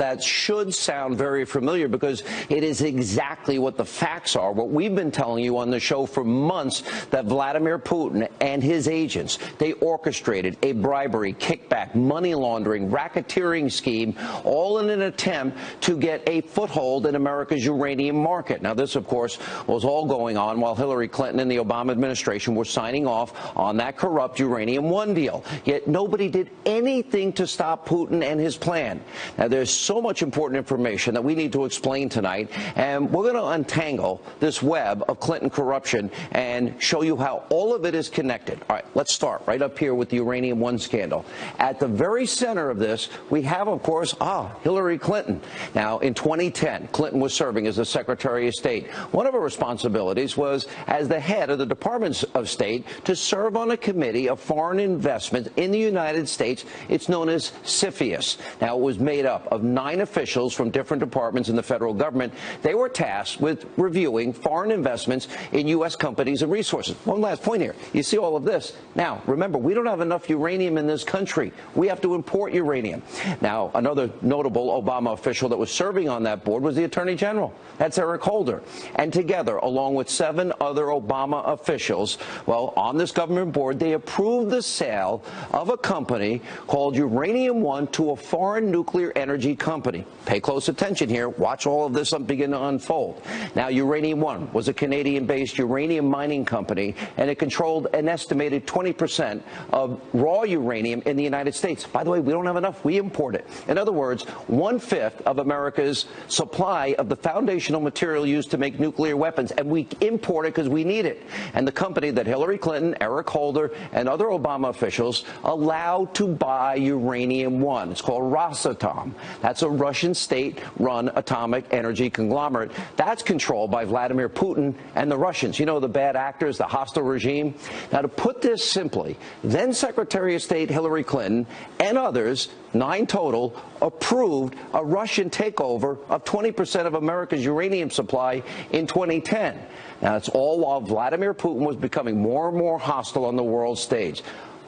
That should sound very familiar because it is exactly what the facts are. What we've been telling you on the show for months, that Vladimir Putin and his agents, they orchestrated a bribery, kickback, money laundering, racketeering scheme, all in an attempt to get a foothold in America's uranium market. Now, this, of course, was all going on while Hillary Clinton and the Obama administration were signing off on that corrupt Uranium One deal. Yet nobody did anything to stop Putin and his plan. Now, there's so much important information that we need to explain tonight, and we're going to untangle this web of Clinton corruption and show you how all of it is connected. All right, let's start right up here with the Uranium One scandal. At the very center of this, we have, of course, Hillary Clinton. Now, in 2010, Clinton was serving as the Secretary of State. One of her responsibilities was, as the head of the Department of State, to serve on a committee of foreign investment in the United States. It's known as CFIUS. Now, it was made up of 9 officials from different departments in the federal government. They were tasked with reviewing foreign investments in U.S. companies and resources. One last point here. You see all of this. Now, remember, we don't have enough uranium in this country. We have to import uranium. Now, another notable Obama official that was serving on that board was the Attorney General. That's Eric Holder. And together, along with 7 other Obama officials, well, on this government board, they approved the sale of a company called Uranium One to a foreign nuclear energy company. Pay close attention here. Watch all of this begin to unfold. Now, Uranium One was a Canadian-based uranium mining company, and it controlled an estimated 20% of raw uranium in the United States. By the way, we don't have enough. We import it. In other words, 1/5 of America's supply of the foundational material used to make nuclear weapons, and we import it because we need it. And the company that Hillary Clinton, Eric Holder, and other Obama officials allowed to buy Uranium One. It's called Rosatom. That's a Russian state-run atomic energy conglomerate. That's controlled by Vladimir Putin and the Russians. You know, the bad actors, the hostile regime. Now, to put this simply, then Secretary of State Hillary Clinton and others, 9 total, approved a Russian takeover of 20% of America's uranium supply in 2010. Now, it's all while Vladimir Putin was becoming more and more hostile on the world stage.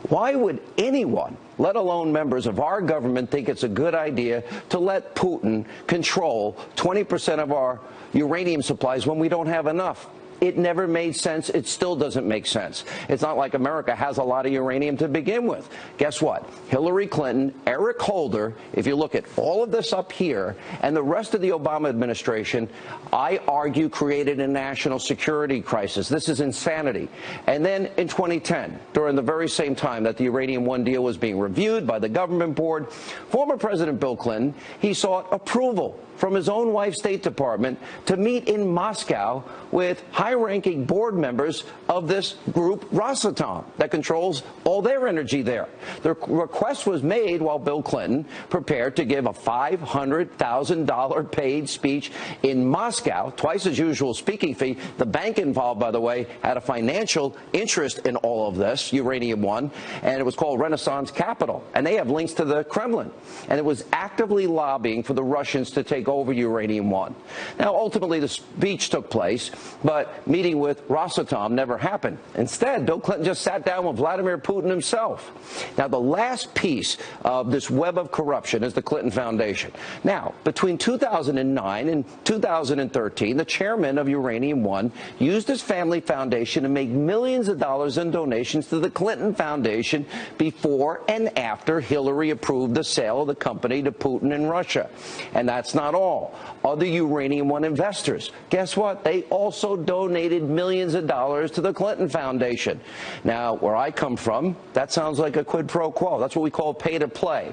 Why would anyone, let alone members of our government, think it's a good idea to let Putin control 20% of our uranium supplies when we don't have enough? It never made sense. It still doesn't make sense. It's not like America has a lot of uranium to begin with. Guess what? Hillary Clinton, Eric Holder, if you look at all of this up here, and the rest of the Obama administration, I argue, created a national security crisis. This is insanity. And then in 2010, during the very same time that the Uranium One deal was being reviewed by the government board, former President Bill Clinton, he sought approval from his own wife's State Department to meet in Moscow with high-ranking board members of this group, Rosatom, that controls all their energy there. The request was made while Bill Clinton prepared to give a $500,000 paid speech in Moscow, twice his usual speaking fee. The bank involved, by the way, had a financial interest in all of this, Uranium One, and it was called Renaissance Capital. And they have links to the Kremlin. And it was actively lobbying for the Russians to take over Uranium One. Now, ultimately, the speech took place, but meeting with Rosatom never happened. Instead, Bill Clinton just sat down with Vladimir Putin himself. Now, the last piece of this web of corruption is the Clinton Foundation. Now, between 2009 and 2013, the chairman of Uranium One used his family foundation to make millions of dollars in donations to the Clinton Foundation before and after Hillary approved the sale of the company to Putin and Russia. And that's not all. Other Uranium One investors, guess what? They also donated millions of dollars to the Clinton Foundation. Now, where I come from, that sounds like a quid pro quo. That's what we call pay to play.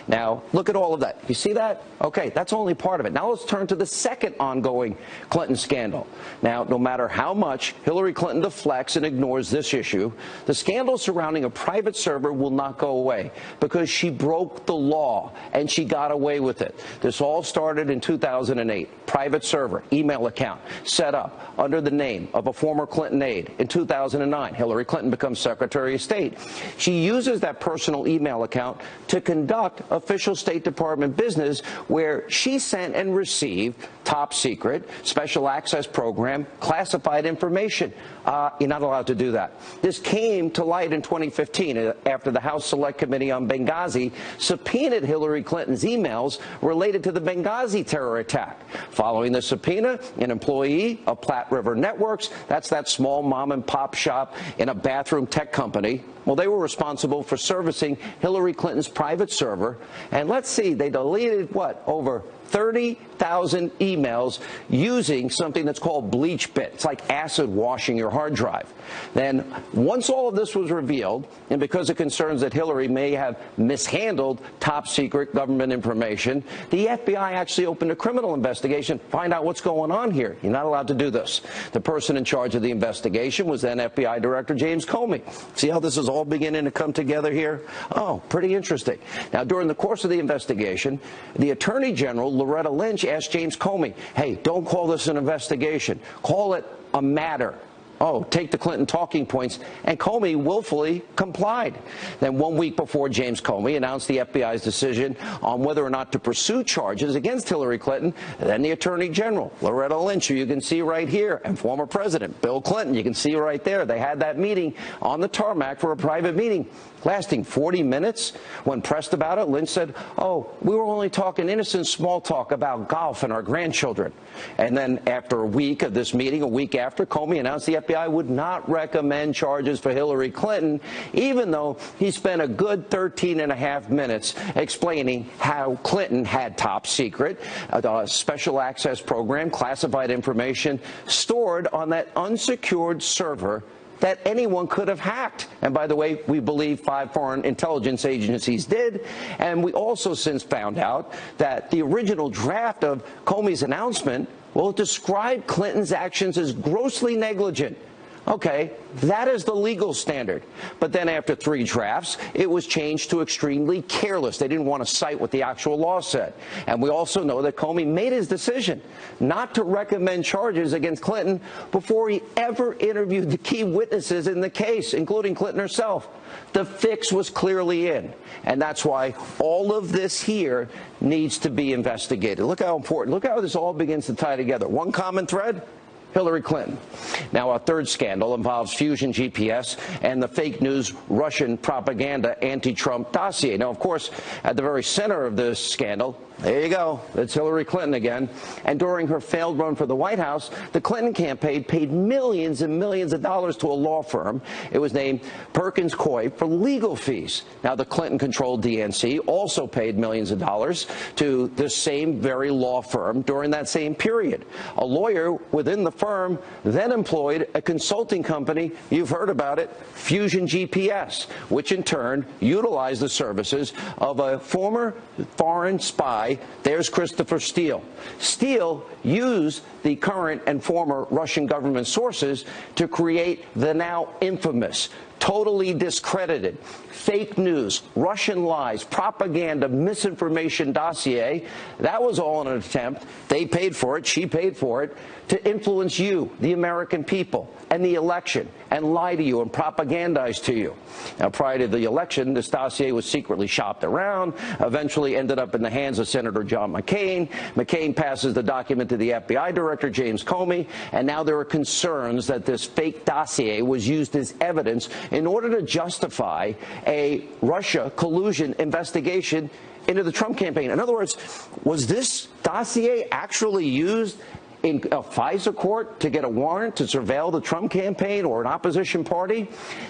Now, look at all of that. You see that? Okay, that's only part of it. Now let's turn to the second ongoing Clinton scandal. Now, no matter how much Hillary Clinton deflects and ignores this issue, the scandal surrounding a private server will not go away because she broke the law and she got away with it. This all started in 2008. Private server, email account, set up under the name of a former Clinton aide. In 2009, Hillary Clinton becomes Secretary of State. She uses that personal email account to conduct official State Department business where she sent and received top secret, special access program, classified information. You're not allowed to do that. This came to light in 2015 after the House Select Committee on Benghazi subpoenaed Hillary Clinton's emails related to the Benghazi terror attack. Following the subpoena, an employee of Platte River Networks, that's that small mom and pop shop in a bathroom tech company, well, they were responsible for servicing Hillary Clinton's private server. And let's see, they deleted, what, over 30,000 emails using something that's called BleachBit. It's like acid washing your hard drive. Then, once all of this was revealed, and because of concerns that Hillary may have mishandled top secret government information, the FBI actually opened a criminal investigation to find out what's going on here. You're not allowed to do this. The person in charge of the investigation was then FBI Director James Comey. See how this is all beginning to come together here? Oh, pretty interesting. Now, during the course of the investigation, the Attorney General, Loretta Lynch, asked James Comey, hey, don't call this an investigation. Call it a matter. Oh, take the Clinton talking points, and Comey willfully complied. Then 1 week before James Comey announced the FBI's decision on whether or not to pursue charges against Hillary Clinton, then the Attorney General, Loretta Lynch, who you can see right here, and former President Bill Clinton, you can see right there, they had that meeting on the tarmac for a private meeting lasting 40 minutes. When pressed about it, Lynch said, oh, we were only talking innocent small talk about golf and our grandchildren. And then after a week of this meeting, a week after, Comey announced the FBI would not recommend charges for Hillary Clinton, even though he spent a good 13 and a half minutes explaining how Clinton had top secret, a special access program, classified information stored on that unsecured server that anyone could have hacked. And by the way, we believe 5 foreign intelligence agencies did. And we also since found out that the original draft of Comey's announcement, well, it described Clinton's actions as grossly negligent. Okay, that is the legal standard. But then after 3 drafts, it was changed to extremely careless. They didn't want to cite what the actual law said. And we also know that Comey made his decision not to recommend charges against Clinton before he ever interviewed the key witnesses in the case, including Clinton herself. The fix was clearly in. And that's why all of this here needs to be investigated. Look how important, look how this all begins to tie together. One common thread? Hillary Clinton. Now, a third scandal involves Fusion GPS and the fake news Russian propaganda anti-Trump dossier. Now, of course, at the very center of this scandal, there you go, it's Hillary Clinton again. And during her failed run for the White House, the Clinton campaign paid millions and millions of dollars to a law firm. It was named Perkins Coie for legal fees. Now, the Clinton-controlled DNC also paid millions of dollars to this same very law firm during that same period. A lawyer within the firm then employed a consulting company, you've heard about it, Fusion GPS, which in turn utilized the services of a former foreign spy. There's Christopher Steele. Steele used the current and former Russian government sources to create the now infamous, totally discredited, fake news, Russian lies, propaganda, misinformation dossier. That was all in an attempt. They paid for it, she paid for it, to influence you, the American people, and the election, and lie to you and propagandize to you. Now, prior to the election, this dossier was secretly shopped around, eventually ended up in the hands of Senator John McCain. McCain passes the document to the FBI Director, James Comey, and now there are concerns that this fake dossier was used as evidence in order to justify a Russia collusion investigation into the Trump campaign. In other words, was this dossier actually used in a FISA court to get a warrant to surveil the Trump campaign or an opposition party?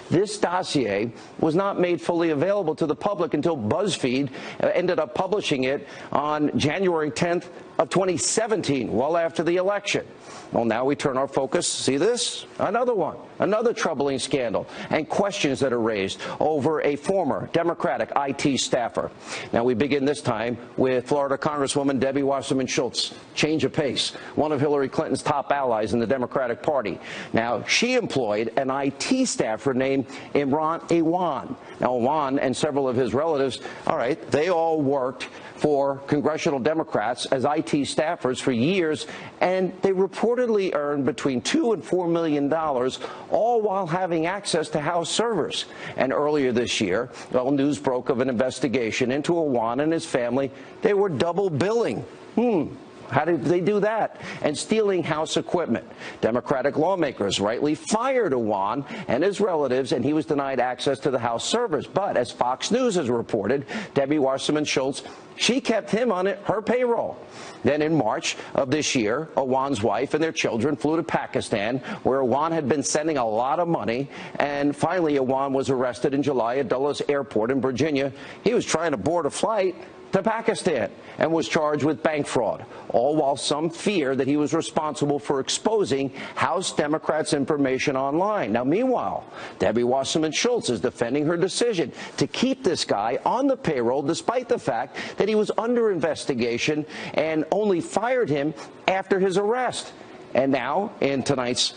This dossier was not made fully available to the public until BuzzFeed ended up publishing it on January 10th of 2017, well after the election. Well, now we turn our focus, see this? Another one, another troubling scandal, and questions that are raised over a former Democratic IT staffer. Now we begin this time with Florida Congresswoman Debbie Wasserman Schultz. Change of pace, one of Hillary Clinton's top allies in the Democratic Party. Now, she employed an IT staffer named Imran Awan. Now, Awan and several of his relatives, all right, they all worked for congressional Democrats as IT staffers for years, and they reportedly earned between $2 and $4 million, all while having access to House servers. And earlier this year, well, news broke of an investigation into Awan and his family. They were double billing. How did they do that? And stealing House equipment. Democratic lawmakers rightly fired Awan and his relatives, and he was denied access to the House servers. But as Fox News has reported, Debbie Wasserman Schultz, she kept him on her payroll. Then in March of this year, Awan's wife and their children flew to Pakistan, where Awan had been sending a lot of money. And finally, Awan was arrested in July at Dulles Airport in Virginia. He was trying to board a flight to Pakistan and was charged with bank fraud, all while some fear that he was responsible for exposing House Democrats' information online. Now, meanwhile, Debbie Wasserman Schultz is defending her decision to keep this guy on the payroll despite the fact that he was under investigation and only fired him after his arrest. And now, in tonight's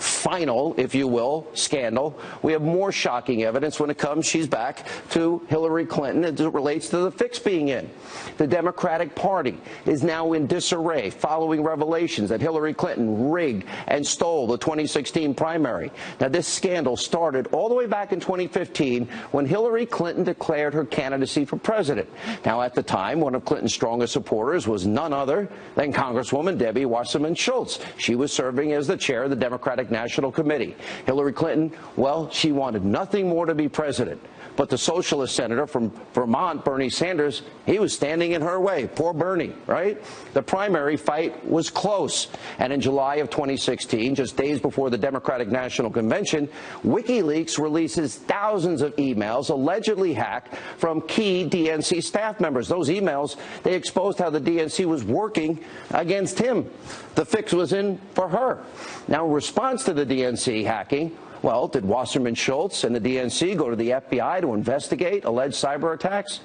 final, if you will, scandal, we have more shocking evidence when it comes, she's back, to Hillary Clinton as it relates to the fix being in. The Democratic Party is now in disarray following revelations that Hillary Clinton rigged and stole the 2016 primary. Now, this scandal started all the way back in 2015 when Hillary Clinton declared her candidacy for president. Now, at the time, one of Clinton's strongest supporters was none other than Congresswoman Debbie Wasserman Schultz. She was serving as the chair of the Democratic National Committee. Hillary Clinton, well, she wanted nothing more to be president. But the socialist senator from Vermont, Bernie Sanders, he was standing in her way. Poor Bernie, right? The primary fight was close. And in July of 2016, just days before the Democratic National Convention, WikiLeaks releases thousands of emails allegedly hacked from key DNC staff members. Those emails, they exposed how the DNC was working against him. The fix was in for her. Now, in response to the DNC hacking, well, did Wasserman Schultz and the DNC go to the FBI to investigate alleged cyber attacks?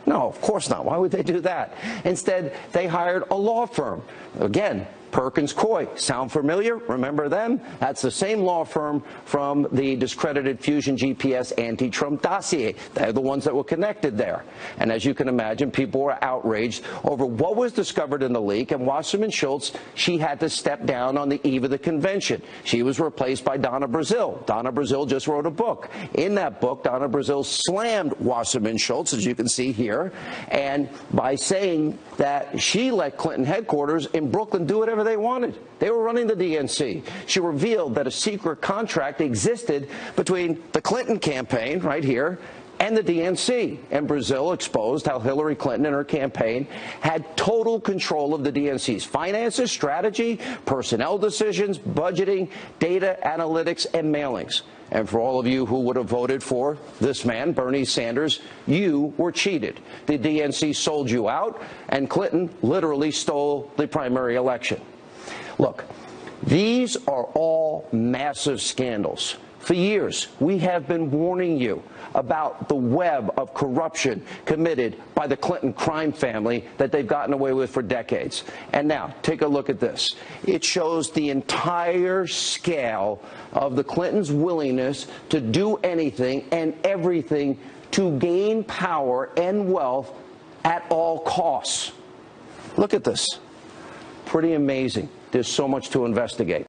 No, of course not. Why would they do that? Instead, they hired a law firm. Again, Perkins Coie. Sound familiar? Remember them? That's the same law firm from the discredited Fusion GPS anti-Trump dossier. They're the ones that were connected there. And as you can imagine, people were outraged over what was discovered in the leak, and Wasserman Schultz, she had to step down on the eve of the convention. She was replaced by Donna Brazile. Donna Brazile just wrote a book. In that book, Donna Brazile slammed Wasserman Schultz, as you can see here, and by saying that she let Clinton headquarters in Brooklyn do whatever they wanted. They were running the DNC. She revealed that a secret contract existed between the Clinton campaign, right here, and the DNC. And Brazile exposed how Hillary Clinton and her campaign had total control of the DNC's finances, strategy, personnel decisions, budgeting, data analytics, and mailings. And for all of you who would have voted for this man, Bernie Sanders, you were cheated. The DNC sold you out, and Clinton literally stole the primary election. Look, these are all massive scandals. For years, we have been warning you about the web of corruption committed by the Clinton crime family that they've gotten away with for decades. And now, take a look at this. It shows the entire scale of the Clintons' willingness to do anything and everything to gain power and wealth at all costs. Look at this. Pretty amazing. There's so much to investigate.